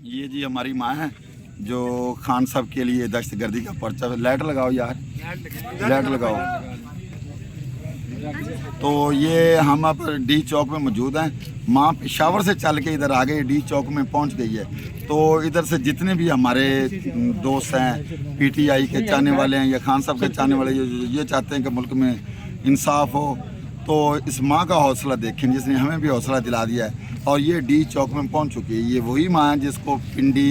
ये जी हमारी माँ है जो खान साहब के लिए दहशत गर्दी का पर्चा। लाइट लगाओ यार, लाइट लगाओ। तो ये हम अब डी चौक में मौजूद हैं। माँ पेशावर से चल के इधर आ गई, डी चौक में पहुंच गई है। तो इधर से जितने भी हमारे दोस्त हैं, पीटीआई के चाहने वाले हैं या खान साहब के चाहने वाले, ये चाहते हैं कि मुल्क में इंसाफ हो, तो इस माँ का हौसला देखें जिसने हमें भी हौसला दिला दिया है। और ये डी चौक में पहुंच चुकी है। ये वही माँ है जिसको पिंडी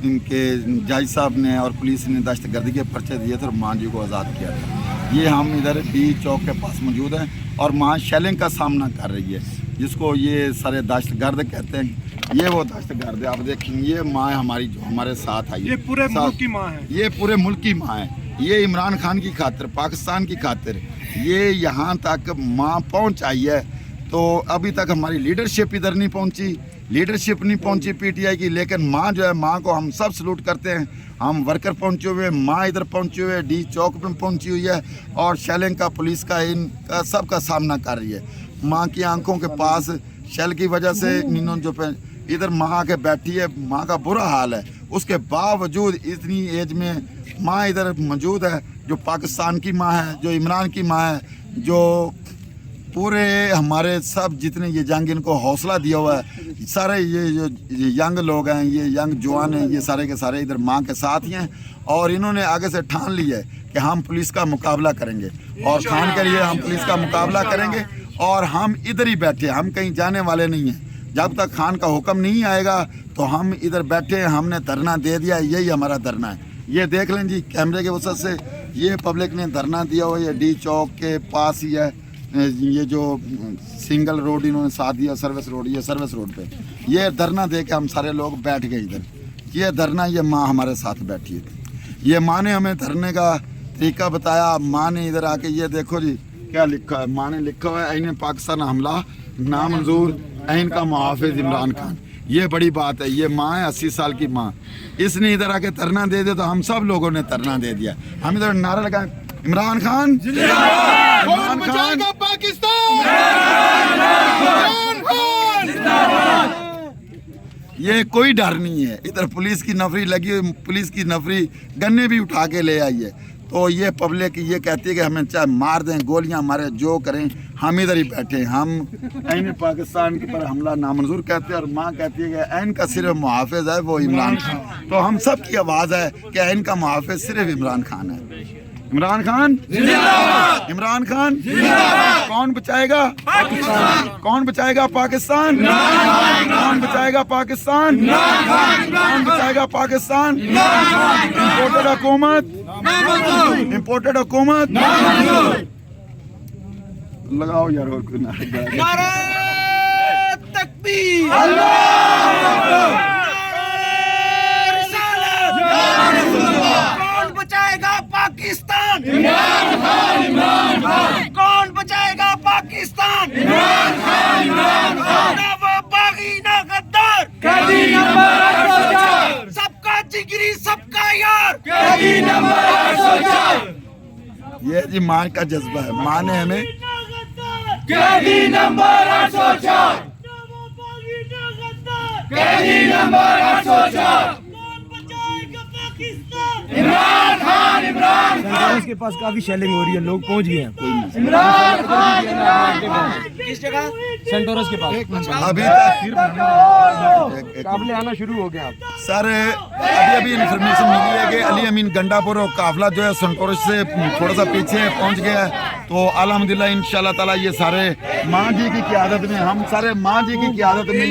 इनके जज साहब ने और पुलिस ने दहशत गर्दी के पर्चे दिए थे और माँ जी को आज़ाद किया था। ये हम इधर डी चौक के पास मौजूद हैं और माँ शेलिंग का सामना कर रही है, जिसको ये सारे दहशत गर्द कहते हैं। ये वो दहशत गर्द है, आप देखेंगे। ये माँ हमारी जो हमारे साथ आई, ये पूरे मुल्क की माँ है। ये पूरे मुल्क की माँ है। ये इमरान खान की खातिर, पाकिस्तान की खातिर ये यहाँ तक माँ पहुँच आई है। तो अभी तक हमारी लीडरशिप इधर नहीं पहुँची, लीडरशिप नहीं पहुँची पीटीआई की, लेकिन माँ जो है, माँ को हम सब सलूट करते हैं। हम वर्कर पहुँचे हुए, माँ इधर पहुँचे हुए, डी चौक में पहुँची हुई है और शेलिंग का, पुलिस का, इनका सब का सामना कर रही है। माँ की आंखों के पास शेल की वजह से इन्होंने जो इधर माँ आके बैठी है, माँ का बुरा हाल है। उसके बावजूद इतनी एज में माँ इधर मौजूद है, जो पाकिस्तान की माँ है, जो इमरान की माँ है, जो पूरे हमारे सब जितने ये यंग इनको हौसला दिया हुआ है। सारे ये जो यंग लोग हैं, ये यंग जवान हैं, ये सारे के सारे इधर माँ के साथ ही हैं। और इन्होंने आगे से ठान लिया है कि हम पुलिस का मुकाबला करेंगे और खान के लिए हम पुलिस का मुकाबला करेंगे। और हम इधर ही बैठे, हम कहीं जाने वाले नहीं हैं। जब तक खान का हुक्म नहीं आएगा तो हम इधर बैठे हैं। हमने धरना दे दिया, यही हमारा धरना है। ये देख लें जी कैमरे के वसत से, ये पब्लिक ने धरना दिया हुआ है। डी चौक के पास ही है, ये जो सिंगल रोड इन्होंने साथ दिया, सर्विस रोड, ये सर्विस रोड पे ये धरना दे के हम सारे लोग बैठ गए इधर। ये धरना, ये माँ हमारे साथ बैठी है। ये माँ ने हमें धरने का तरीका बताया। माँ ने इधर आके, ये देखो जी क्या लिखा है। माँ ने लिखा हुआ है, ऐन पाकिस्तान हमला नामंजूर, ऐन का मुहाफिज इमरान खान। ये बड़ी बात है। ये माँ है, 80 साल की माँ। इसने इधर आके धरना दे दिया तो हम सब लोगों ने धरना दे दिया। हम इधर नारा लगाए, इमरान खान जिंदाबाद, कौन बचाएगा पाकिस्तान, इमरान खान जिंदाबाद। ये कोई डर नहीं है। इधर पुलिस की नफरी लगी हुई, पुलिस की नफरी गन्ने भी उठा के ले आई है। तो ये पब्लिक ये कहती है कि हमें चाहे मार दें, गोलियां मारे, जो करें, हम इधर ही बैठे। हम ऐन पाकिस्तान के पर हमला नामंजूर कहते हैं और माँ कहती है कि ऐन का सिर्फ मुहाफिज है वो इमरान खान। तो हम सब की आवाज़ है कि ऐन का मुहाफिज सिर्फ इमरान खान है। इमरान खान जिंदाबाद, इमरान खान जिंदाबाद। कौन बचाएगा पाकिस्तान, कौन बचाएगा पाकिस्तान, कौन बचाएगा पाकिस्तान, कौन बचाएगा पाकिस्तान। इम्पोर्टेड हुकूमत, इम्पोर्टेड हुकूमत लगाओ यार। और कोई नारा तकबीर, पाकिस्तान, इमरान खान, इमरान खान। कौन बचाएगा पाकिस्तान, इमरान खान, इमरान खान। ना वो बागी ना गद्दार, कैदी नंबर 804। सबका जिगरी सबका यार, कैदी नंबर 804। ये जी माँ का जज्बा है। माँ ने हमें कैदी नंबर 804, कैदी नंबर 804। इमरान खान, इमरान खान। उसके पास काफी शेलिंग हो रही है, लोग पहुंच गए हैं। इमरान खान, इमरान खान। किस जगह? सेंटोरस के पास। अभी तक काफले आना शुरू हो गया। सर अभी इन्फॉर्मेशन मिली है कि अली अमीन गंडापुर और काफिला जो है सेंटोरस से थोड़ा सा पीछे पहुंच गया है। तो अल्हम्दुलिल्लाह इंशाल्लाह ताला ये सारे माँ जी की क़ियादत में, हम सारे माँ जी की क़ियादत में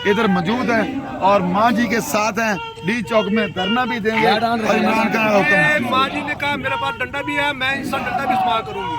इधर मौजूद हैं और माँ जी के साथ हैं। डी चौक में धरना भी देंगे और इमरान खान का हुक्म। माँ जी ने कहा मेरे पास डंडा भी है, मैं इंसान डंडा भी इस्तेमाल करूंगी।